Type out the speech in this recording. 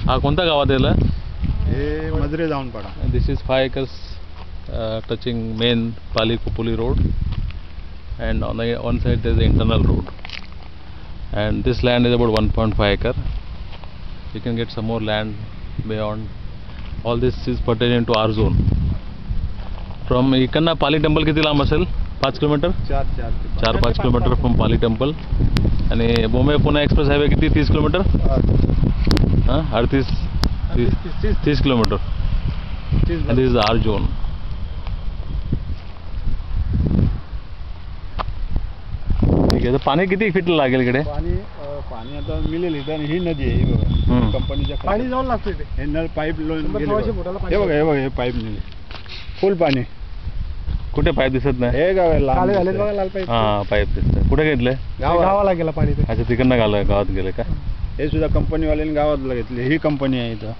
हा कोणत्या गावात येला? हे मजरे जाऊन पडा. This is 5 acres touching main Pali Kupuli road, and on the one side there is the internal road, and this land is about 1.5 acre. You can get some more land beyond. All this is pertaining to our zone. From इकडनं Pali temple किती लांब असेल? 5 kilometre, 4-5 kilometre from Pali temple. आणि Bombay Pune express highway किती? 30 kilometre. हां 30 kilometre. And this is our zone. ठीक आहे. तर पाणी किती फीट लागेल इकडे? पाणी आता मिळेल इथं. ही नदी आहे, ही बघा कंपनीच्या पाणी जाऊन लागतं इथे. हे नळ पाईप लावून हे बघा हे पाईप नेले फुल पाणी. कुठे पाईप दिसत नाही? हे गाव लाल पाईप. हां पाईप दिसत. कुठे घेतलंय? गावाला गेला पाणी. अच्छा तिकडनं गावात गेलं का? हे सुद्धा कंपनीवाल्यांनी गावातला घेतले. ही कंपनी आहे इथं.